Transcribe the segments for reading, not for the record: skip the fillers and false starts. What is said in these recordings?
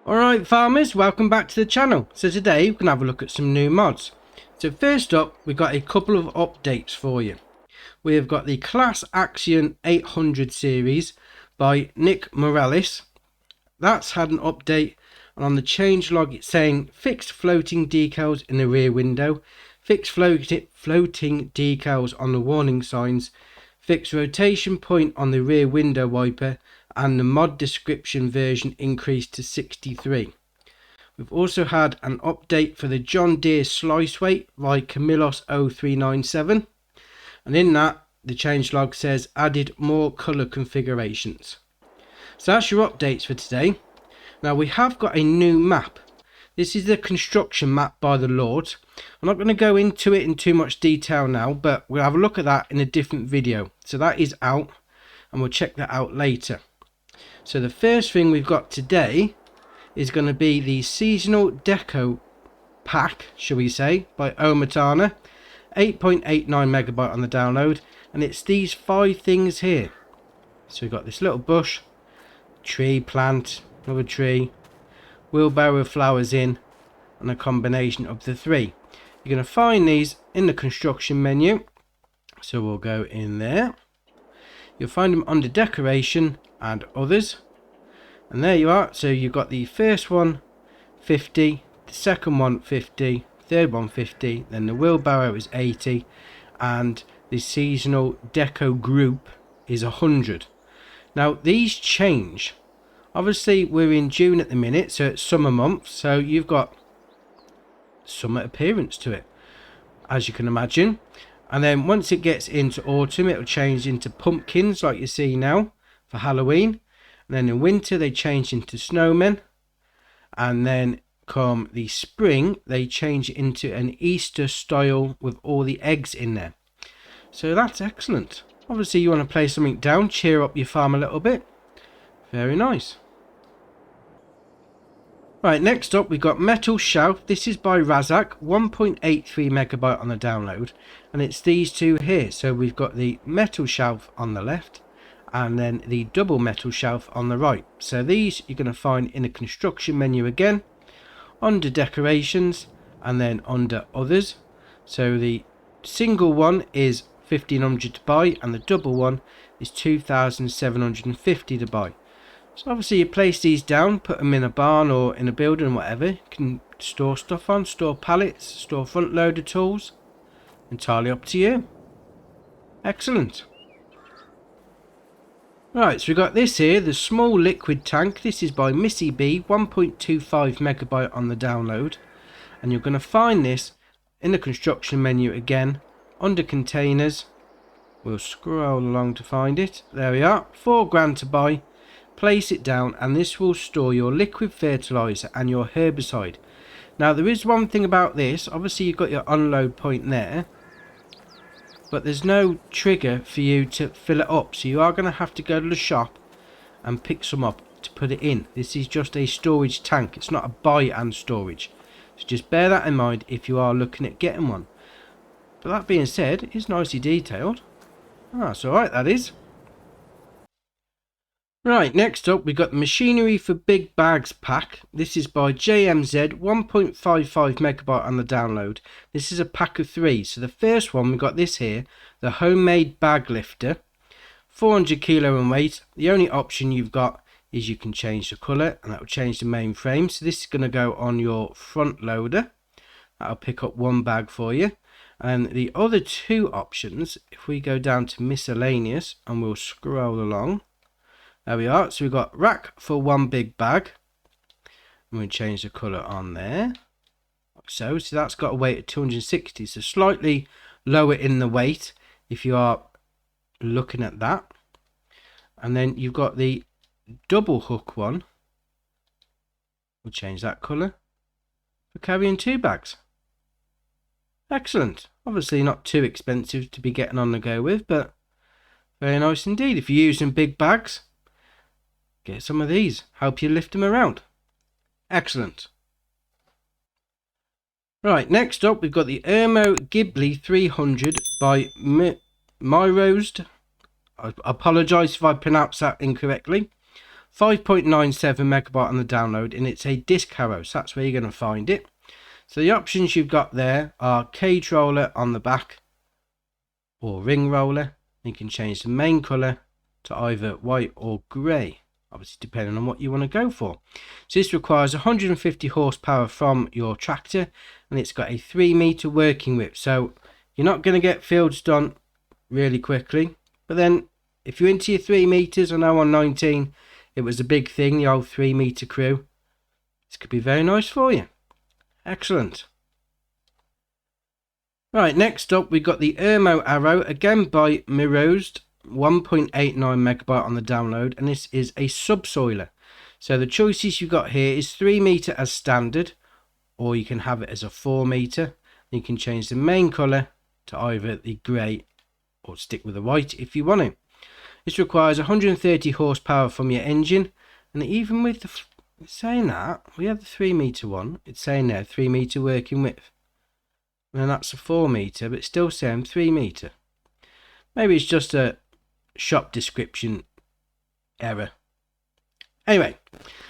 Alright farmers, welcome back to the channel. So today we can have a look at some new mods. So first up, we've got a couple of updates for you. We have got the Class Action 800 series by Nick Morales. That's had an update, and on the changelog it's saying fixed floating decals in the rear window, fixed floating decals on the warning signs, fixed rotation point on the rear window wiper, and the mod description version increased to 63. We've also had an update for the John Deere slice weight by Camillos 0397, and in that the changelog says added more colour configurations. So that's your updates for today. Now we have got a new map. This is the construction map by the Lords. I'm not going to go into it in too much detail now, but we'll have a look at that in a different video. So that is out, and we'll check that out later. So the first thing we've got today is going to be the seasonal Deco pack, shall we say, by Omatana. 8.89 megabyte on the download, and it's these 5 things here. So we've got this little bush, tree, plant, another tree, wheelbarrow with flowers in, and a combination of the 3. You're going to find these in the construction menu. So we'll go in there. You'll find them under decoration and others, and there you are. So you've got the first one 50, the second one 50, third one 50, then the wheelbarrow is 80, and the seasonal deco group is 100. Now these change. Obviously we're in June at the minute, so it's summer months, so you've got summer appearance to it, as you can imagine. And then once it gets into autumn, it'll change into pumpkins like you see now for Halloween. And then in winter they change into snowmen. And then come the spring, they change into an Easter style with all the eggs in there. So that's excellent. Obviously you want to play something down, cheer up your farm a little bit. Very nice. Right, next up we've got Metal Shelf. This is by Razak, 1.83 megabyte on the download, and it's these 2 here. So we've got the metal shelf on the left and then the double metal shelf on the right. So these you're going to find in the construction menu again, under decorations, and then under others. So the single one is 1500 to buy, and the double one is 2750 to buy. So obviously you place these down, put them in a barn or in a building, whatever. You can store stuff on, store pallets, store front loader tools. Entirely up to you. Excellent. Right, so we've got this here, the small liquid tank. This is by Missy B, 1.25 megabyte on the download. And you're going to find this in the construction menu again, under containers. We'll scroll along to find it. There we are, £4 to buy. Place it down, and this will store your liquid fertilizer and your herbicide. Now there is one thing about this. Obviously you've got your unload point there, but there's no trigger for you to fill it up, so you are going to have to go to the shop and pick some up to put it in. This is just a storage tank, it's not a buy and storage, so just bear that in mind if you are looking at getting one. But that being said, it's nicely detailed. That's alright, that is. Right, next up we've got the Machinery for Big Bags pack. This is by JMZ, 1.55 megabyte on the download. This is a pack of 3. So the first one, we've got this here, the homemade bag lifter, 400 kilo in weight. The only option you've got is you can change the colour, and that will change the main frame. So this is going to go on your front loader. That'll pick up 1 bag for you. And the other 2 options, if we go down to miscellaneous and we'll scroll along. There we are. So we've got rack for 1 big bag. And we'll change the colour on there. Like so. So that's got a weight of 260. So slightly lower in the weight if you are looking at that. And then you've got the double hook one. We'll change that colour for carrying 2 bags. Excellent. Obviously not too expensive to be getting on the go with, but very nice indeed. If you're using big bags, get some of these, help you lift them around. Excellent. Right, next up we've got the Irmo Ghibli 300 by Myrosed. I apologise if I pronounce that incorrectly. 5.97 megabyte on the download, and it's a disc arrow, so that's where you're going to find it. So the options you've got there are cage roller on the back or ring roller. You can change the main colour to either white or grey, obviously depending on what you want to go for. So this requires 150 horsepower from your tractor, and it's got a 3 meter working width, so you're not going to get fields done really quickly. But then if you're into your 3 meters, I know on 19 it was a big thing, the old 3 meter crew. This could be very nice for you. Excellent. Right, next up we've got the Irmo Arrow, again by Mirosed, 1.89 megabyte on the download, and this is a subsoiler. So the choices you've got here is 3 meter as standard, or you can have it as a 4 meter. You can change the main colour to either the grey or stick with the white if you want to. This requires 130 horsepower from your engine, and even with the it's saying that we have the 3 meter one, it's saying there 3 meter working width, and that's a 4 meter, but it's still saying 3 meter. Maybe it's just a shop description error. Anyway,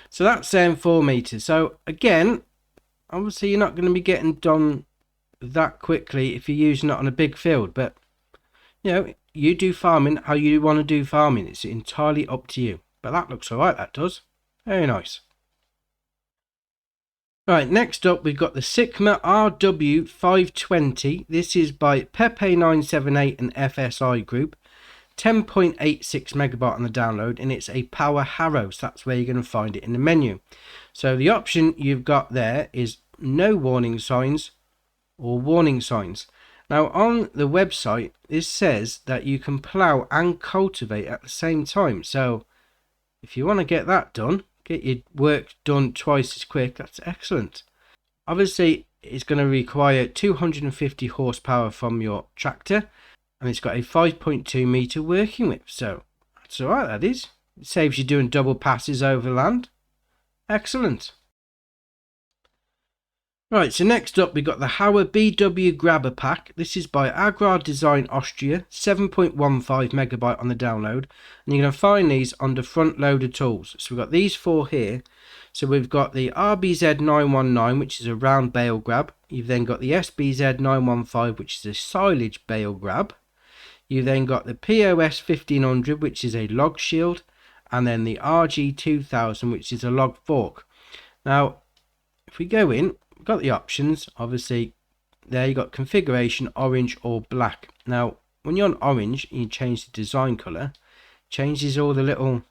so that's saying 4 meters. So again, obviously you're not going to be getting done that quickly if you're using it on a big field, but you know, you do farming how you want to do farming. It's entirely up to you. But that looks alright, that does. Very nice. Right, next up we've got the Sigma RW520. This is by Pepe978 and FSI Group. 10.86 megabyte on the download, and it's a power harrow, so that's where you're going to find it in the menu. So the option you've got there is no warning signs or warning signs. Now on the website this says that you can plough and cultivate at the same time, so if you want to get that done, get your work done twice as quick, that's excellent. Obviously it's going to require 250 horsepower from your tractor, and it's got a 5.2 meter working width, so that's alright, that is. It saves you doing double passes over land. Excellent. Right, so next up we've got the Hauer BW Grabber Pack. This is by Agrar Design Austria, 7.15 megabyte on the download, and you're going to find these under front loader tools. So we've got these four here. So we've got the RBZ919, which is a round bale grab. You've then got the SBZ915, which is a silage bale grab. You've then got the POS 1500, which is a log shield, and then the RG2000, which is a log fork. Now if we go in, we've got the options. Obviously there you got configuration orange or black. Now when you're on orange, you change the design color, changes all the little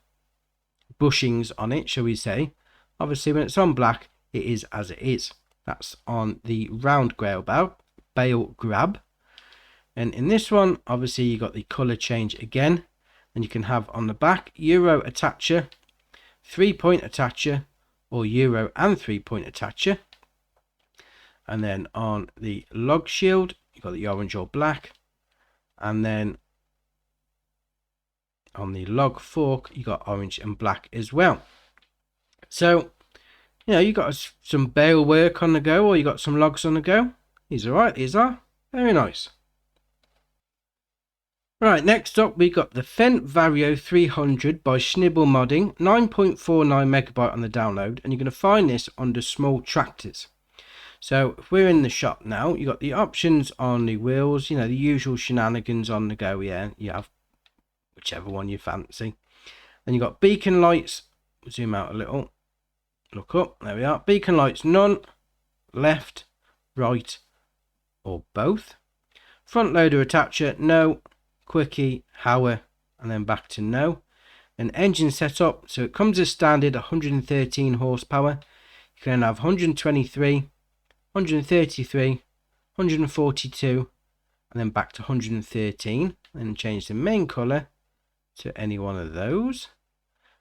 bushings on it, shall we say. Obviously when it's on black, it is as it is. That's on the round bale grab. And in this one, obviously you got the color change again, and you can have on the back Euro attacher, 3-point attacher, or Euro and 3-point attacher. And then on the log shield, you've got the orange or black. And then on the log fork, you got orange and black as well. So, you know, you got some bale work on the go, or you got some logs on the go. These are right, these are very nice. Right, next up we got the Fent Vario 300 by Schnibble Modding, 9.49 megabyte on the download, and you're going to find this under small tractors. So if we're in the shop now, you got the options on the wheels, you know, the usual shenanigans on the go. Yeah, you have whichever one you fancy. Then you got beacon lights. Zoom out a little, look up, there we are. Beacon lights none, left, right, or both. Front loader attacher no, quickie, Hauer, and then back to no. An engine setup, so it comes as standard 113 horsepower. You can have 123, 133, 142, and then back to 113. Then change the main colour to any one of those.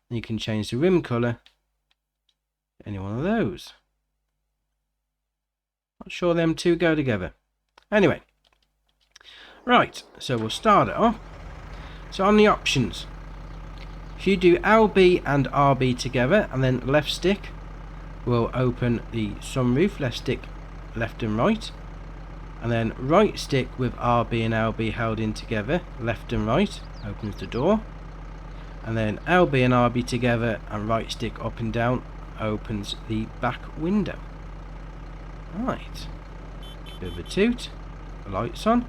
And you can change the rim colour to any one of those. Not sure them two go together. Anyway, right, so we'll start it off. So on the options, if you do LB and RB together and then left stick will open the sunroof, left stick left and right, and then right stick with RB and LB held in together, left and right, opens the door. and then LB and RB together and right stick up and down opens the back window. Right, bit of a toot, the lights on.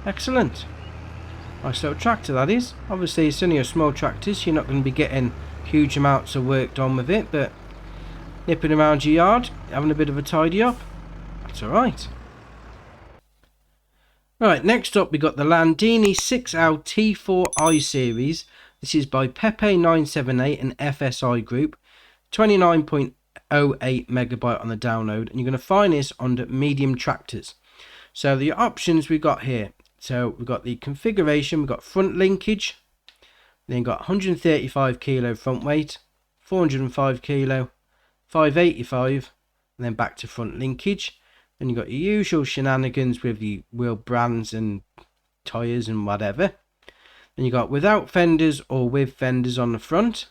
Excellent. Nice little tractor that is. Obviously it's only a small tractor, so you're not going to be getting huge amounts of work done with it, but nipping around your yard, having a bit of a tidy up, that's alright. Right, next up we got the Landini T4i series. This is by Pepe978 and FSI Group. 29.08 megabyte on the download, and you're going to find this under medium tractors. So the options we got here. So we've got the configuration, we've got front linkage, then got 135 kilo front weight, 405 kilo, 585, and then back to front linkage. Then you've got your usual shenanigans with the wheel brands and tyres and whatever. Then you got without fenders or with fenders on the front.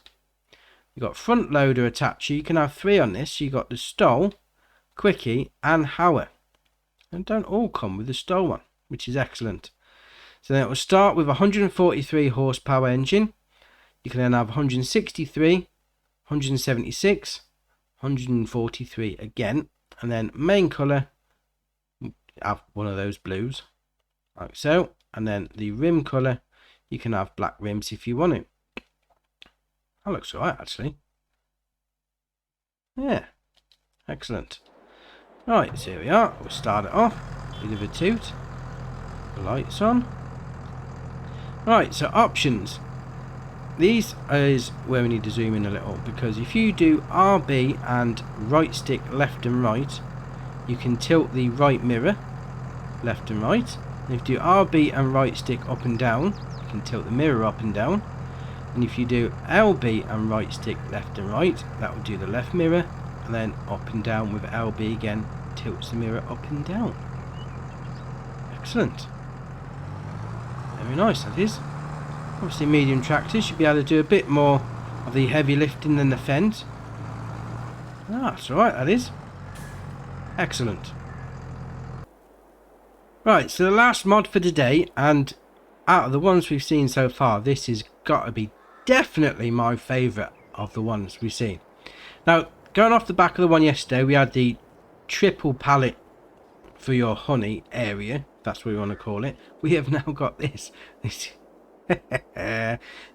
You got front loader attacher. You can have 3 on this. You got the Stoll, Quickie, and Hauer. And don't all come with the Stoll one, which is excellent. So then it will start with a 143 horsepower engine. You can then have 163, 176, 143 again, and then main colour, have one of those blues like so, and then the rim colour, you can have black rims if you want it. That looks alright actually. Yeah, excellent. Right, so here we are. We'll start it off. Bit of a toot. The lights on. Right, so options. These is where we need to zoom in a little, because if you do RB and right stick left and right, you can tilt the right mirror left and right. And if you do RB and right stick up and down, you can tilt the mirror up and down. And if you do LB and right stick left and right, that will do the left mirror, and then up and down with LB again, tilts the mirror up and down. Excellent. Very nice that is. Obviously medium tractors should be able to do a bit more of the heavy lifting than the Fent. Ah, that's alright that is. Excellent. Right, so the last mod for today, and out of the ones we've seen so far, this has got to be definitely my favourite of the ones we've seen. Now, going off the back of the one yesterday, we had the triple pallet for your honey area, that's what we want to call it. We have now got this. This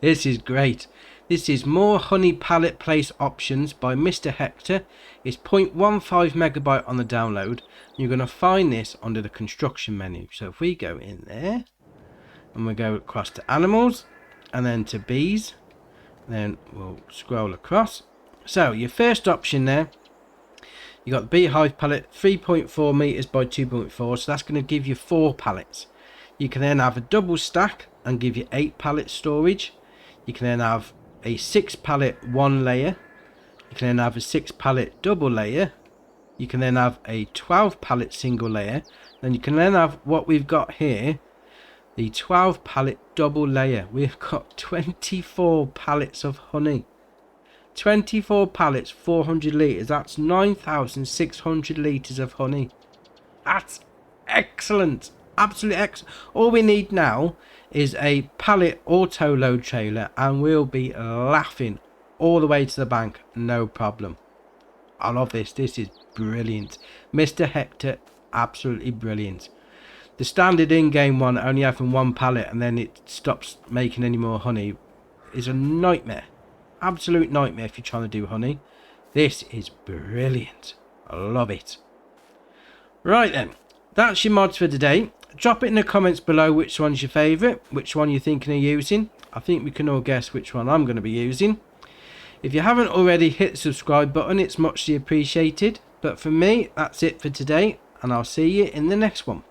is great. This is more honey pallet place options by Mr. Hector. It's 0.15 megabyte on the download. You're going to find this under the construction menu. So if we go in there and we go across to animals and then to bees, then we'll scroll across. So your first option there, you got the beehive pallet 3.4 meters by 2.4, so that's going to give you 4 pallets. You can then have a double stack and give you 8 pallet storage. You can then have a 6 pallet 1 layer. You can then have a 6 pallet double layer. You can then have a 12 pallet single layer. Then you can then have what we've got here, the 12 pallet double layer. We've got 24 pallets of honey. 24 pallets, 400 litres. That's 9,600 litres of honey. That's excellent. Absolutely excellent. All we need now is a pallet auto load trailer and we'll be laughing all the way to the bank. No problem. I love this. This is brilliant. Mr. Hector, absolutely brilliant. The standard in-game one, only having 1 pallet and then it stops making any more honey, is a nightmare. Absolute nightmare if you're trying to do honey. This is brilliant. I love it. Right then, that's your mods for today. Drop it in the comments below which one's your favourite, which one you're thinking of using. I think we can all guess which one I'm going to be using. If you haven't already, hit the subscribe button. It's muchly appreciated. But for me, that's it for today, and I'll see you in the next one.